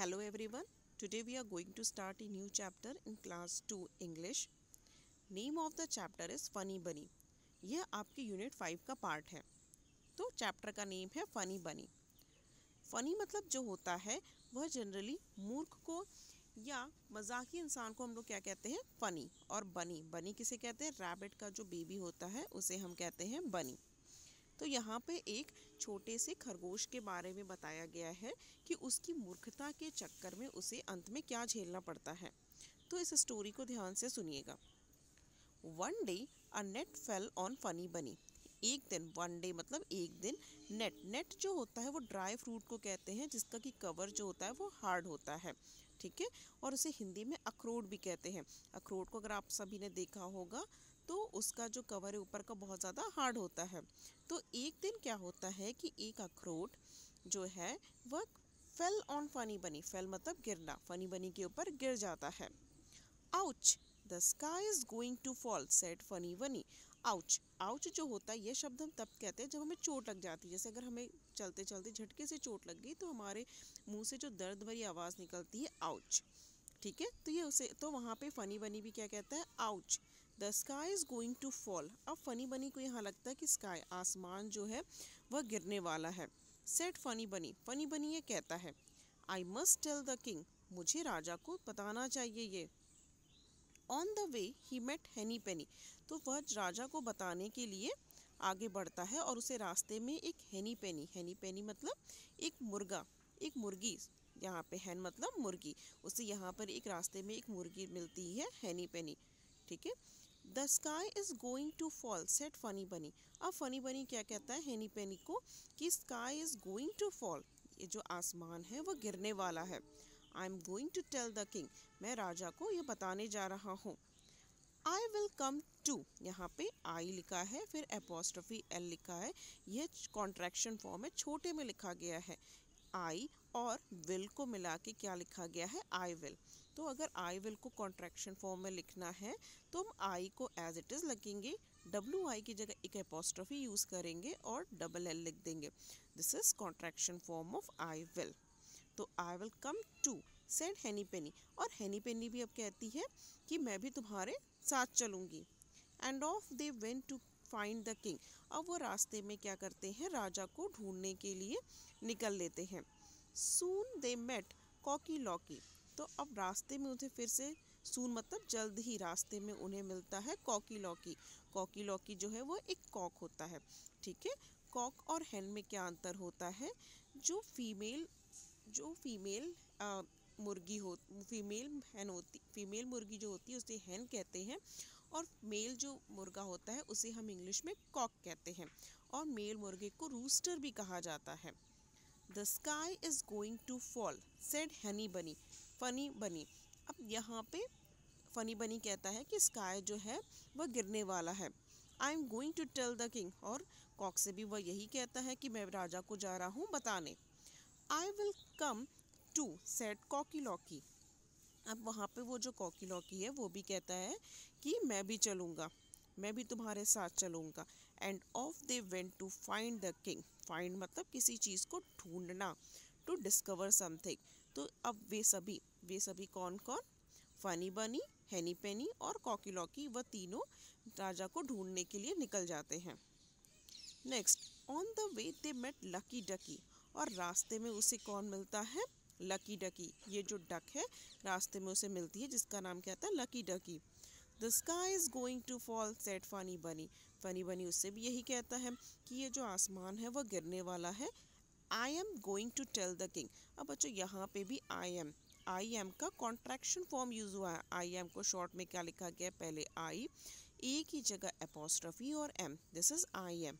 Hello everyone. Today we are going to start a new chapter in class 2 English. Name of the chapter is Funny Bunny. यह आपके unit 5 का part है। तो chapter का name है funny बनी। Funny मतलब जो होता है वह जनरली मूर्ख को या मजाकी इंसान को हम लोग क्या कहते हैं, फनी। और बनी बनी किसे कहते हैं, रैबिट का जो बेबी होता है उसे हम कहते हैं बनी। तो यहाँ पे एक छोटे से खरगोश के बारे में बताया गया है कि उसकी मूर्खता के चक्कर में उसे अंत में क्या झेलना पड़ता है। तो इस स्टोरी को ध्यान से सुनिएगा। One day a nut fell on funny Bunny. एक दिन, वन डे मतलब एक दिन, नेट जो होता है वो ड्राई फ्रूट को कहते हैं जिसका कि कवर जो होता है वो हार्ड होता है, ठीक है। और उसे हिंदी में अखरोट भी कहते हैं। अखरोट को अगर आप सभी ने देखा होगा तो उसका जो कवर है ऊपर का बहुत ज़्यादा हार्ड होता है। तो एक दिन क्या होता है कि एक अखरोट जो है वह fell on funny bunny. Fell मतलब गिरना, फनी बनी के ऊपर गिर जाता है। Ouch, the sky is going to fall said funny bunny. Ouch, ouch जो होता है ये शब्द हम तब कहते हैं जब हमें चोट लग जाती है। जैसे अगर हमें चलते चलते झटके से चोट लग गई तो हमारे मुंह से जो दर्द भरी आवाज़ निकलती है, आउच, ठीक है। तो ये उसे, तो वहाँ पे फनी बनी भी क्या कहता है, ouch, the sky is going to fall. अब फनी बनी को यहाँ लगता है कि स्काई, आसमान जो है वह गिरने वाला है। सेड फनी बनी ये कहता है, I must tell the king, मुझे राजा को बताना चाहिए ये। On the way he met Henny Penny, तो वह राजा को बताने के लिए आगे बढ़ता है और उसे रास्ते में एक हैनी पेनी मतलब एक मुर्गा, एक मुर्गी, यहाँ पे हैन मतलब मुर्गी, उसे यहाँ पर एक रास्ते में एक मुर्गी मिलती है, हैनी पेनी, ठीक है। The sky is going to fall said funny bunny. अब फनी बनी क्या कहता है हैनी पेनी को कि sky is going to fall, ये जो आसमान है वह गिरने वाला है। I am going to tell the king, मैं राजा को यह बताने जा रहा हूँ। आई विल कम टू, यहाँ पे आई लिखा है फिर एपोस्ट्रोफी एल लिखा है, यह कॉन्ट्रैक्शन फॉर्म है, छोटे में लिखा गया है। आई और विल को मिला के क्या लिखा गया है, आई विल। तो अगर आई विल को कॉन्ट्रैक्शन फॉर्म में लिखना है तो हम आई को एज इट इज़ लिखेंगे, डब्ल्यू आई की जगह एक एपोस्ट्रोफी यूज़ करेंगे और डबल एल लिख देंगे। This is contraction form of I will. तो I will come to said Henny Penny, और हैनी पेनी भी अब कहती है कि मैं भी तुम्हारे साथ चलूँगी। And off they went to find the king, अब वो रास्ते में क्या करते हैं, राजा को ढूंढने के लिए निकल लेते हैं। सून दे मेट कॉकी लॉकी, तो अब रास्ते में उन्हें फिर से, सून मतलब जल्द ही, रास्ते में उन्हें मिलता है कॉकी लॉकी। कॉकी लॉकी जो है वो एक कॉक होता है, ठीक है। कॉक और हैन में क्या अंतर होता है, जो फीमेल मुर्गी हो, फीमेल हैन होती, फीमेल मुर्गी जो होती है उसे हैन कहते हैं, और मेल जो मुर्गा होता है उसे हम इंग्लिश में कॉक कहते हैं, और मेल मुर्गे को रूस्टर भी कहा जाता है। The sky is going to fall said honey bunny, funny bunny. अब यहाँ पे फनी बनी कहता है कि स्काई जो है वह गिरने वाला है। I am going to tell the king, और कॉक से भी वह यही कहता है कि मैं राजा को जा रहा हूँ बताने। I will come to said Cocky Locky, अब वहाँ पे वो जो कॉकी लॉकी है वो भी कहता है कि मैं भी चलूँगा, मैं भी तुम्हारे साथ चलूँगा। And off they went to find the king, find मतलब किसी चीज़ को ढूंढना, टू डिस्कवर समथिंग। तो अब वे सभी कौन कौन, फनी बनी, हैनी पेनी और कॉकी लॉकी, वह तीनों राजा को ढूंढने के लिए निकल जाते हैं। Next, on the way they met Lucky Ducky, और रास्ते में उसे कौन मिलता है, लकी डकी, ये जो डक है रास्ते में उसे मिलती है जिसका नाम क्या था, Lucky Ducky. The sky is going to fall said funny बनी, फनी बनी उससे भी यही कहता है कि ये जो आसमान है वह गिरने वाला है। I am going to tell the king, अब बच्चों यहाँ पे भी आई एम का कॉन्ट्रैक्शन फॉर्म यूज हुआ है। आई एम को शॉर्ट में क्या लिखा गया, पहले आई, ए की जगह एपोस्ट्रोफी और M, this is I am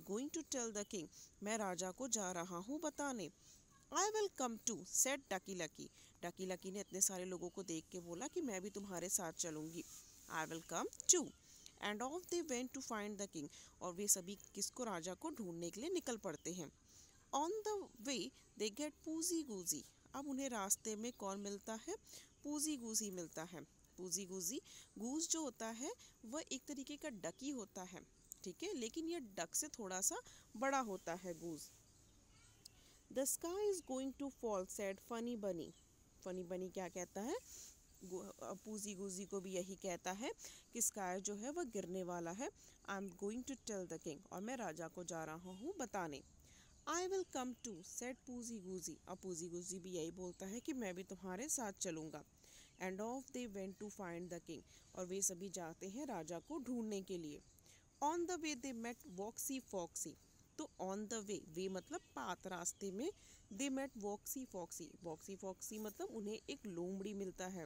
going to tell the king, मैं राजा को जा रहा हूँ बताने। I will come to said Ducky Lucky, Ducky Lucky ने इतने सारे लोगों को देख के बोला कि मैं भी तुम्हारे साथ चलूँगी। I will come too, and off they went to find the king, और वे सभी किसको, राजा को ढूंढने के लिए निकल पड़ते हैं। On the way they get पूजी गूजी, अब उन्हें रास्ते में कौन मिलता है, पूजी गूजी मिलता है। पूजी गूजी, गूज जो होता है वह एक तरीके का डकी होता है, ठीक है, लेकिन यह डक से थोड़ा सा बड़ा होता है goose. The sky is going to fall said funny बनी। फनी बनी क्या कहता है, पूजी गुजी को भी यही कहता है कि स्काई जो है वह गिरने वाला है। I am going to tell the king, और मैं राजा को जा रहा हूँ बताने। I will come to said Goosey Loosey, अब पूजी गुजी भी यही बोलता है कि मैं भी तुम्हारे साथ चलूँगा। And off they went to find the king, और वे सभी जाते हैं राजा को ढूंढने के लिए। On the way they met Woxy Foxy, तो ऑन द वे मतलब पाथ, रास्ते में। They met Woxy Foxy, Woxy Foxy मतलब उन्हें एक लोमड़ी मिलता है,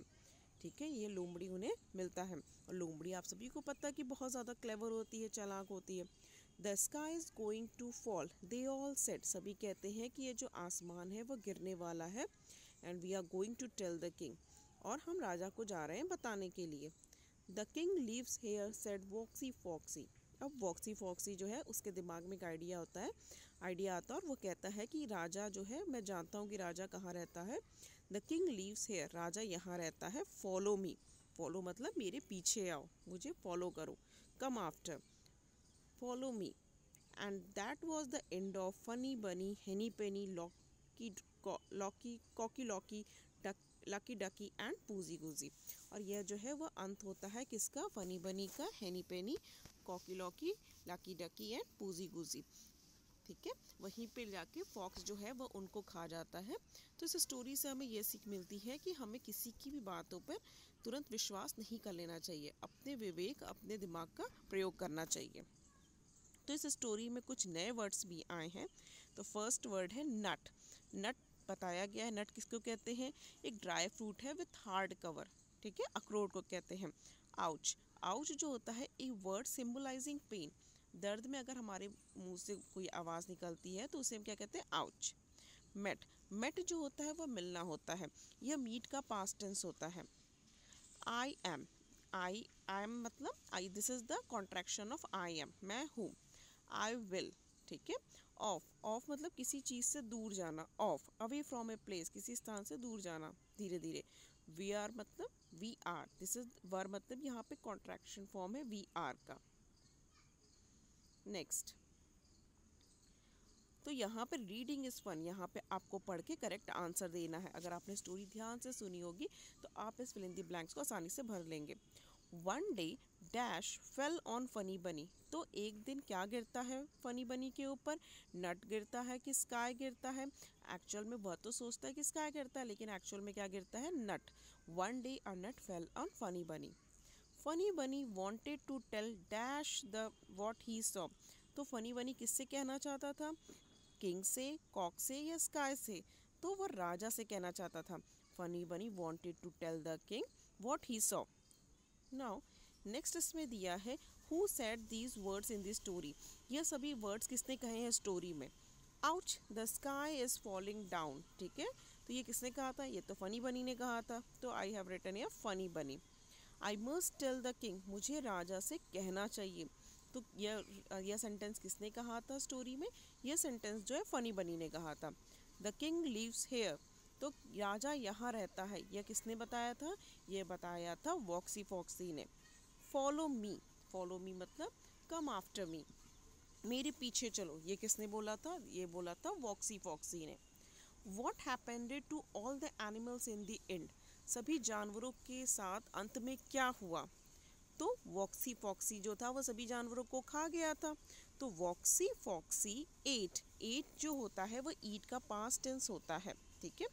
ठीक है, ये लोमड़ी उन्हें मिलता है। और लोमड़ी आप सभी को पता है कि बहुत ज़्यादा क्लेवर होती है, चालाक होती है। The sky is going to fall they all said, सभी कहते हैं कि ये जो आसमान है वो गिरने वाला है। And we are going to tell the king, और हम राजा को जा रहे हैं बताने के लिए। The king lives here said Woxy Foxy, अब वॉक्सी फॉक्सी जो है उसके दिमाग में एक आइडिया आता है, और वो कहता है कि राजा जो है, मैं जानता हूँ कि राजा कहाँ रहता है। द किंग लीव्स हेयर, राजा यहाँ रहता है। फॉलो मी, फॉलो मतलब मेरे पीछे आओ, मुझे फॉलो करो। Come after, follow me. And that was the end of funny bunny henny penny locky locky cocky locky lucky ducky and poosey goosey. और यह जो है वह अंत होता है किसका, फनी बनी का, हेनी पेनी, cocky locky, lucky ducky and poosey Guzzi, ठीक है। वहीं पे जाके फॉक्स जो है वह उनको खा जाता है। तो इस स्टोरी से हमें यह सीख मिलती है कि हमें किसी की भी बातों पर तुरंत विश्वास नहीं कर लेना चाहिए, अपने विवेक, अपने दिमाग का प्रयोग करना चाहिए। तो इस स्टोरी में कुछ नए वर्ड्स भी आए हैं। तो फर्स्ट वर्ड है नट। नट बताया गया है, नट किसको कहते हैं, एक ड्राई फ्रूट है विथ हार्ड कवर, ठीक है, अखरोट को कहते हैं। आउच, आउच जो होता है एक वर्ड सिंबलाइजिंग पेन, दर्द में अगर हमारे मुंह से कोई आवाज़ निकलती है तो उसे हम क्या कहते हैं, आउच। मेट, मेट जो होता है वह मिलना होता है, यह मीट का पास्ट टेंस होता है। आई एम, आई एम मतलब I, this is the contraction of I am, मैं हूँ। आई विल, ठीक है। ऑफ, ऑफ मतलब किसी चीज़ से दूर जाना, of away from a place, किसी स्थान से दूर जाना धीरे धीरे। वी आर मतलब वी आर, दिस इज वर मतलब यहाँ पे कॉन्ट्रैक्शन फॉर्म है वी आर का। नेक्स्ट, तो यहाँ पे रीडिंग इज फन, यहाँ पे आपको पढ़ के करेक्ट आंसर देना है। अगर आपने स्टोरी ध्यान से सुनी होगी तो आप इस फिल इन द ब्लैंक्स को आसानी से भर लेंगे। One day dash fail on funny बनी, तो एक दिन क्या गिरता है फनी बनी के ऊपर, नट गिरता है कि स्काई गिरता है। एक्चुअल में वह तो सोचता है कि स्काई गिरता है, लेकिन एक्चुअल में क्या गिरता है, nut. One day a nut fell on funny बनी। फनी बनी wanted to tell dash the what he saw, तो फनी बनी किससे कहना चाहता था, किंग से, कॉक से या स्काई से, तो वह राजा से कहना चाहता था। फनी बनी wanted to tell the king what he saw. Now next इसमें दिया है who said these words in the story, यह सभी वर्ड्स किसने कहे हैं स्टोरी में। Ouch the sky is falling down, ठीक है, तो ये किसने कहा था, ये तो फनी बनी ने कहा था, तो I have written here funny bunny. I must tell the king, मुझे राजा से कहना चाहिए, तो यह सेंटेंस किसने कहा था स्टोरी में, यह सेंटेंस जो है फनी बनी ने कहा था। द किंग लिव्स हेयर, तो राजा यहाँ रहता है, यह किसने बताया था, यह बताया था वॉक्सी फॉक्सी ने। फॉलो मी, फॉलो मी मतलब कम आफ्टर मी, मेरे पीछे चलो, ये किसने बोला था, ये बोला था वॉक्सी फॉक्सी ने। What happened to all the animals in the end, सभी जानवरों के साथ अंत में क्या हुआ, तो वॉक्सी फॉक्सी जो था वो सभी जानवरों को खा गया था। तो वॉक्सी फॉक्सी एट, एट जो होता है वो ईट का पास्ट टेंस होता है, ठीक है,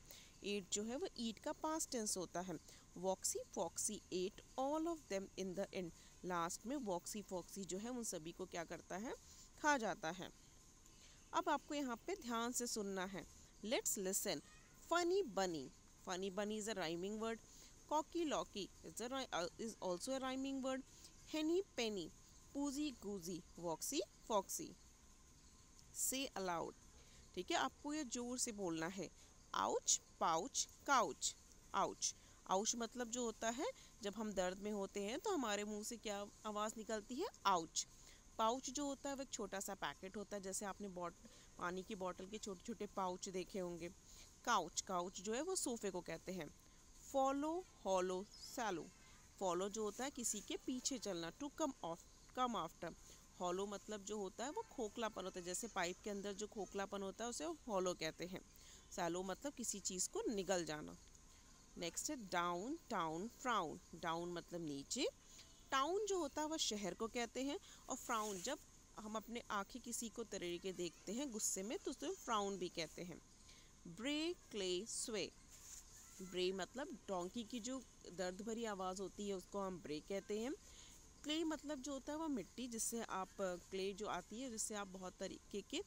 एट जो है वो ईट का पास्ट टेंस होता है। Woxy foxy ate all of them in the end, last में वॉक्सी फॉक्सी जो है उन सभी को क्या करता है, खा जाता है। अब आपको यहाँ पे ध्यान से सुनना है, लेट्स लिसन। फनी बनी, funny Bunny is a rhyming word. Cocky Locky is also a rhyming word. Henny penny, Goosey Loosey, Loxy Foxy. Say aloud, ठीक है, आपको ये जोर से बोलना है। Ouch pouch couch, ouch, ouch मतलब जो होता है जब हम दर्द में होते हैं तो हमारे मुंह से क्या आवाज़ निकलती है, आउच। पाउच जो होता है वो एक छोटा सा पैकेट होता है, जैसे आपने पानी की बॉटल के छोटे छोटे पाउच देखे होंगे। काउच, काउच जो है वो सोफे को कहते हैं। फॉलो हॉलो सैलो, फॉलो जो होता है किसी के पीछे चलना, to come off, come after. Follow मतलब जो होता है वो खोखलापन होता है, जैसे पाइप के अंदर जो खोखलापन होता है उसे हॉलो कहते हैं। सैलो मतलब किसी चीज़ को निगल जाना। नेक्स्ट है डाउन टाउन फ्राउन। डाउन मतलब नीचे, टाउन जो होता है वह शहर को कहते हैं, और फ्राउन जब हम अपने आंखें किसी को तरीके के देखते हैं गुस्से में तो उसे फ्राउन भी कहते हैं। ब्रे क्ले स्वे। ब्रे मतलब डोंकी की जो दर्द भरी आवाज़ होती है उसको हम ब्रे कहते हैं। क्ले मतलब जो होता है वह मिट्टी, जिससे आप क्ले जो आती है जिससे आप बहुत तरीके के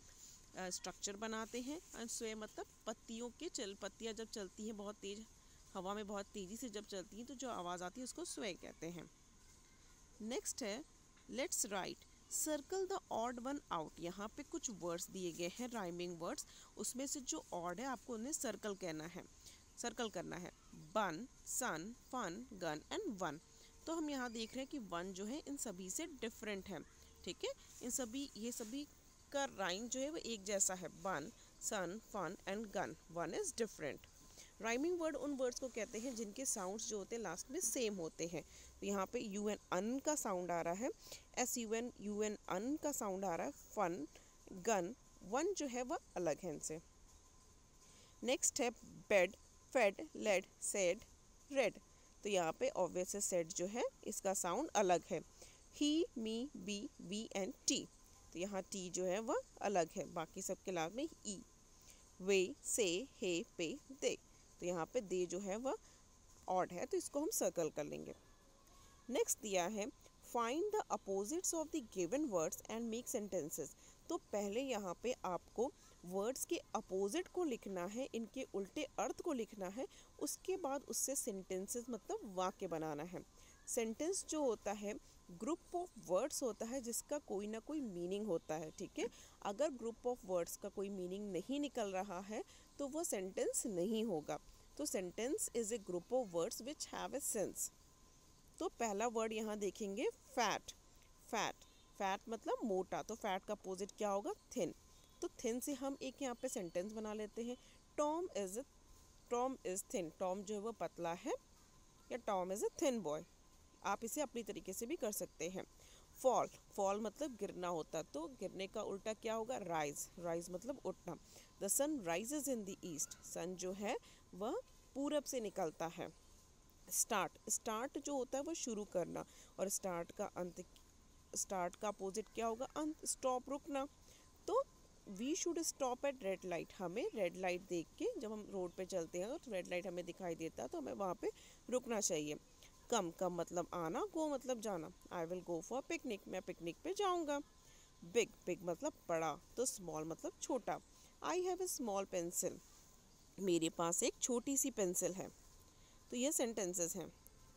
स्ट्रक्चर बनाते हैं। एंड स्वे मतलब पत्तियाँ जब चलती हैं बहुत तेज हवा में, बहुत तेज़ी से जब चलती हैं तो जो आवाज़ आती है उसको स्वे कहते हैं। नेक्स्ट है let's write circle the odd one out. यहाँ पे कुछ वर्ड्स दिए गए हैं राइमिंग वर्ड्स, उसमें से जो ऑड है आपको उन्हें सर्कल करना है। Bun, sun, fun, gun and one. तो हम यहाँ देख रहे हैं कि वन जो है इन सभी से डिफरेंट है, ठीक है। ये सभी का राइम जो है वो एक जैसा है, bun, sun, fun and gun. One is different. Rhyming word उन वर्ड्स को कहते हैं जिनके साउंड्स जो होते हैं लास्ट में सेम होते हैं। तो यहाँ पे यू एन अन का साउंड आ रहा है, एस यू एन अन का साउंड आ रहा है, फन, गन, वन जो है वह अलग है इनसे। नेक्स्ट है bed, fed, led, said, red. तो यहाँ पे ऑब्वियस है सेड जो है इसका साउंड अलग है। ही, मी, बी, वी एंड टी। तो यहाँ टी जो है वह अलग है, बाकी सबके लाभ में ई। वे, से, हे, पे, दे। तो यहाँ पे दे जो है वह ऑड है तो इसको हम सर्कल कर लेंगे। नेक्स्ट दिया है find the opposites of the given words and make sentences. तो पहले यहाँ पे आपको वर्ड्स के अपोजिट को लिखना है, इनके उल्टे अर्थ को लिखना है, उसके बाद उससे सेंटेंसेस मतलब वाक्य बनाना है। सेंटेंस जो होता है ग्रुप ऑफ वर्ड्स होता है जिसका कोई ना कोई मीनिंग होता है, ठीक है। अगर ग्रुप ऑफ वर्ड्स का कोई मीनिंग नहीं निकल रहा है तो वो सेंटेंस नहीं होगा। तो sentence is a group of words which have a sense. तो पहला वर्ड यहाँ देखेंगे फैट। फैट, फैट मतलब मोटा, तो फैट का अपोजिट क्या होगा, थिन। तो थिन से हम एक यहाँ पे सेंटेंस बना लेते हैं, टॉम इज थिन। टॉम जो है वो पतला है, या Tom is a thin boy. आप इसे अपनी तरीके से भी कर सकते हैं। फॉल, फॉल मतलब गिरना होता, तो गिरने का उल्टा क्या होगा, राइज। राइज मतलब उठना। The sun rises in the east. Sun जो है वह पूरब से निकलता है। स्टार्ट, स्टार्ट जो होता है वो शुरू करना, और स्टार्ट का अपोजिट क्या होगा, अंत। स्टॉप, रुकना। तो we should stop at red light. हमें रेड लाइट देख के, जब हम रोड पे चलते हैं तो रेड लाइट हमें दिखाई देता है तो हमें वहाँ पे रुकना चाहिए। कम, कम मतलब आना, गो मतलब जाना। I will go for picnic, मैं पिकनिक पे जाऊँगा। बिग, बिग मतलब बड़ा, तो स्मॉल मतलब छोटा। I have a small pencil, मेरे पास एक छोटी सी पेंसिल है। तो ये सेंटेंसेस हैं।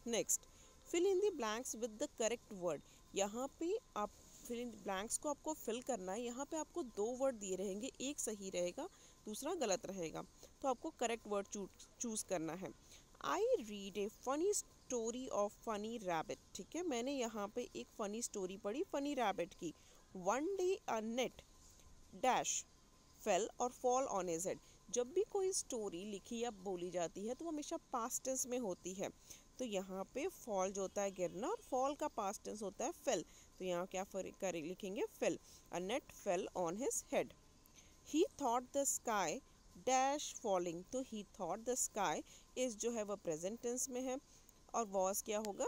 Next, fill in the blanks with the correct word. यहाँ पे आप फिल इन ब्लैंक्स को आपको फिल करना है। यहाँ पे आपको दो वर्ड दिए रहेंगे, एक सही रहेगा दूसरा गलत रहेगा, तो आपको करेक्ट वर्ड चूज करना है। I read A funny story of funny rabbit. ठीक है, मैंने यहाँ पे एक फनी स्टोरी पढ़ी फनी रैबिट की। वन डे अ नेट डैश फेल और फॉल ऑन हिज हेड। जब भी कोई स्टोरी लिखी या बोली जाती है तो वो हमेशा पास्ट टेंस में होती है। तो यहाँ पे फॉल जो होता है गिरना, और फॉल का पास्ट टेंस होता है फेल। तो यहाँ क्या लिखेंगे, fell. A nut fell on his head. He thought the sky dash falling. तो he thought the sky is जो है वह प्रेजेंट टेंस में है, और वॉज क्या होगा,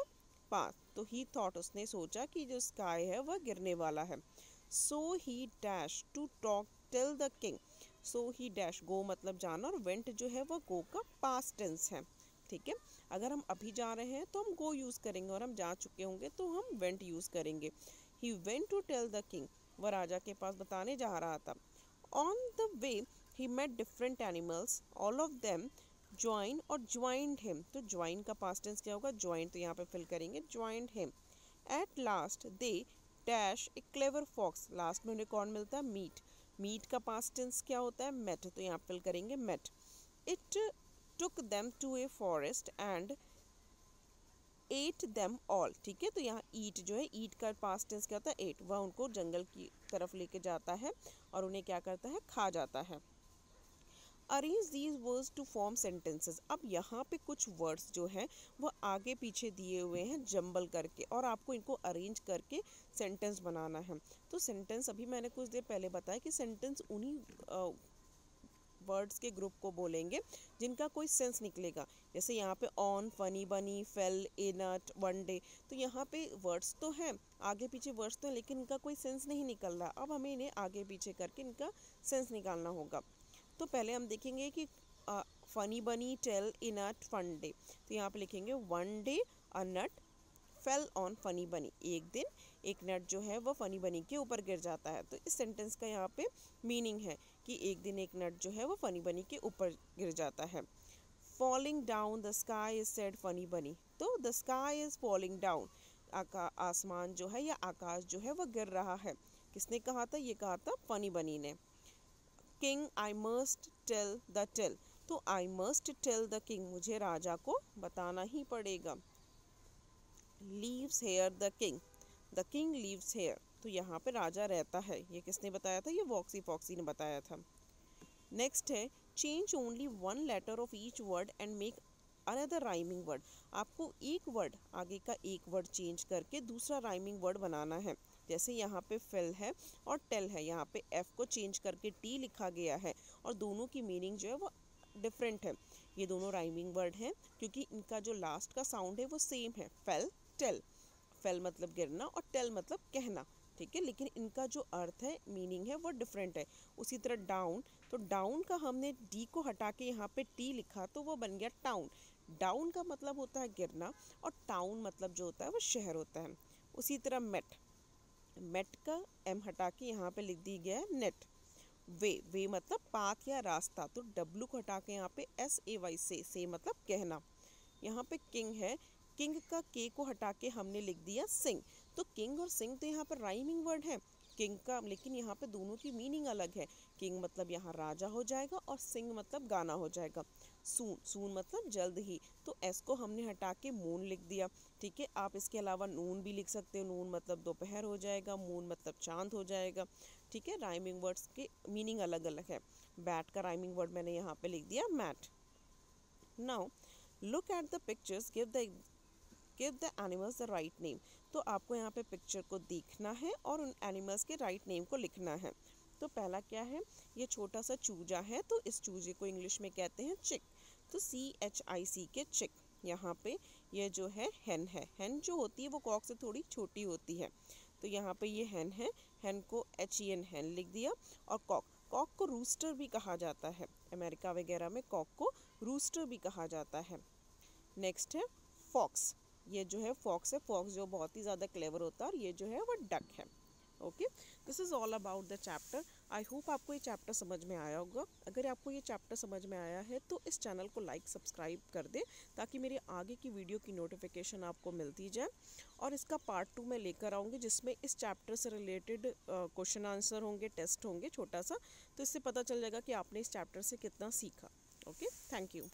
पास्ट। तो ही थॉट उसने सोचा कि जो स्काई है वह गिरने वाला है। So he dash to talk till the king. So he dash, go मतलब जाना, और वेंट जो है वह गो का पास्ट टेंस है, ठीक है। अगर हम अभी जा रहे हैं तो हम गो यूज़ करेंगे, और हम जा चुके होंगे तो हम वेंट यूज़ करेंगे। He went to tell the king, वह राजा के पास बताने जा रहा था। On the way he met different animals, all of them join और ज्वाइंड हिम। तो ज्वाइन का पास्ट टेंस क्या होगा, ज्वाइन। तो यहाँ पे फिल करेंगे joined him. At last they dash a clever fox. Last में उन्हें कौन मिलता है, मीट। मीट का पास्ट टेंस क्या होता है, मेट। तो यहाँ फिल करेंगे met. It took them to a forest and ate them all. ठीक है, तो यहाँ ईट जो है, ईट का पास्ट टेंस क्या होता है, एट। वह उनको जंगल की तरफ लेके जाता है और उन्हें क्या करता है, खा जाता है। Arrange these words to form sentences. अब यहाँ पे कुछ वर्ड्स जो हैं वो आगे पीछे दिए हुए हैं जंबल करके, और आपको इनको अरेंज करके सेंटेंस बनाना है। तो सेंटेंस अभी मैंने कुछ देर पहले बताया कि सेंटेंस उन्हीं वर्ड्स के ग्रुप को बोलेंगे जिनका कोई सेंस निकलेगा। जैसे यहाँ पे on, funny bunny, fail, in at, one day. तो यहाँ पे वर्ड्स तो हैं, आगे पीछे वर्ड्स तो हैं, लेकिन इनका कोई सेंस नहीं निकल रहा। अब हमें इन्हें आगे पीछे करके इनका सेंस निकालना होगा। तो पहले हम देखेंगे कि Funny Bunny, tell, in at, fun day. तो यहाँ पे लिखेंगे one day a nut fell on funny Bunny. एक दिन एक नट जो है वो फनी बनी के ऊपर गिर जाता है। तो इस सेंटेंस का यहाँ पे मीनिंग है कि एक दिन एक नट जो है वो फनी बनी के ऊपर गिर जाता है। Falling down the sky is said funny बनी। तो the sky is falling down, आसमान जो है या आकाश जो है वो गिर रहा है। किसने कहा था? ये कहा था फनी बनी ने। King I must tell the tale. तो I must tell the king, मुझे राजा को बताना ही पड़ेगा। Leaves here the king leaves here. तो यहाँ पे राजा रहता है। ये किसने बताया था? ये वॉक्सी फॉक्सी ने बताया था। नेक्स्ट है change only one letter of each word and make another rhyming word. आपको एक वर्ड, आगे का एक वर्ड चेंज करके दूसरा राइमिंग वर्ड बनाना है। जैसे यहाँ पे फिल है और टेल है, यहाँ पे एफ को चेंज करके टी लिखा गया है और दोनों की मीनिंग जो है वो डिफरेंट है। ये दोनों राइमिंग वर्ड हैं क्योंकि इनका जो लास्ट का साउंड है वो सेम है, फेल टेल। फेल मतलब गिरना और टेल मतलब कहना, ठीक है, लेकिन इनका जो अर्थ है, मीनिंग है, वो डिफरेंट है। उसी तरह डाउन, तो डाउन का हमने डी को हटा के यहाँ पे टी लिखा तो वो बन गया टाउन। डाउन का मतलब होता है गिरना और टाउन मतलब जो होता है वो शहर होता है। उसी तरह मेट, मेट का एम हटा के यहाँ पे लिख दी गया है नेट। वे मतलब पाथ या रास्ता, तो डब्लू को हटा के यहाँ पे SAY से मतलब कहना। यहाँ पे किंग है, किंग का के को हटा के हमने लिख दिया सिंग। तो किंग और सिंग तो यहाँ पर राइमिंग वर्ड है किंग का, लेकिन यहाँ पे दोनों की मीनिंग अलग है। किंग मतलब यहाँ राजा हो जाएगा और सिंग मतलब गाना हो जाएगा। सून, सून मतलब जल्द ही, तो एस को हमने हटा के मून लिख दिया, ठीक है। आप इसके अलावा नून भी लिख सकते हो, नून मतलब दोपहर हो जाएगा, मून मतलब चांद हो जाएगा, ठीक है। राइमिंग वर्ड्स के मीनिंग अलग अलग है। बैट का राइमिंग वर्ड मैंने यहाँ पे लिख दिया mat. Now look at the pictures, give the animals the right name. तो आपको यहाँ पे पिक्चर को देखना है और उन एनिमल्स के राइट नेम को लिखना है। तो पहला क्या है? ये छोटा सा चूजा है, तो इस चूजे को इंग्लिश में कहते हैं चिक। तो CHIC के चिक। यहाँ पे ये जो है हेन है, हेन जो होती है वो कॉक से थोड़ी छोटी होती है। तो यहाँ पे ये हेन है, हेन को HEN हेन लिख दिया। और कॉक, कॉक को रूस्टर भी कहा जाता है, अमेरिका वगैरह में कॉक को रूस्टर भी कहा जाता है। नेक्स्ट है फॉक्स। ये जो है फॉक्स है, फॉक्स जो बहुत ही ज़्यादा क्लेवर होता है, और ये जो है वो डक है। Okay, this is all about the chapter. I hope आपको ये चैप्टर समझ में आया होगा। अगर आपको ये चैप्टर समझ में आया है तो इस चैनल को लाइक सब्सक्राइब कर दें ताकि मेरे आगे की वीडियो की नोटिफिकेशन आपको मिलती जाए। और इसका पार्ट 2 मैं लेकर आऊँगी जिसमें इस चैप्टर से रिलेटेड क्वेश्चन आंसर होंगे, टेस्ट होंगे छोटा सा, तो इससे पता चल जाएगा कि आपने इस चैप्टर से कितना सीखा। Okay, thank you.